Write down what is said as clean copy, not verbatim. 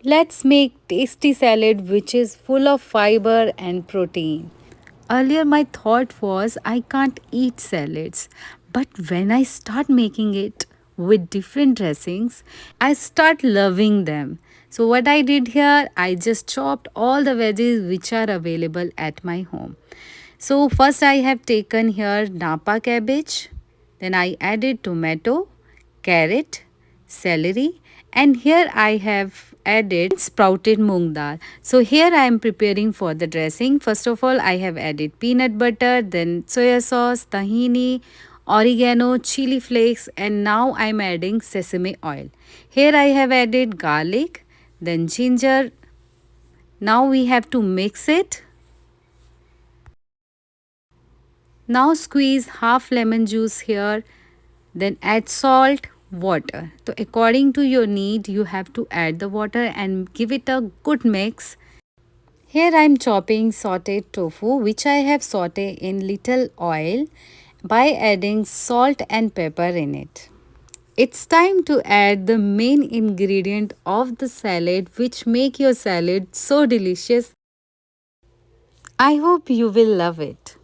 Let's make tasty salad which is full of fiber and protein. Earlier, my thought was I can't eat salads, but when I start making it with different dressings, I start loving them. So, what I did here, I just chopped all the veggies which are available at my home. So, first, I have taken here Napa cabbage, then I added tomato, carrot, celery, and here I have added sprouted moong dal. So here I am preparing for the dressing. First of all, I have added peanut butter, then soya sauce, tahini, oregano, chili flakes, and now I am adding sesame oil. Here I have added garlic, then ginger. Now we have to mix it. Now squeeze half lemon juice here, then add salt, water. So according to your need, you have to add the water and give it a good mix. Here I am chopping sauteed tofu which I have sauteed in little oil by adding salt and pepper in it. It's time to add the main ingredient of the salad which make your salad so delicious. I hope you will love it.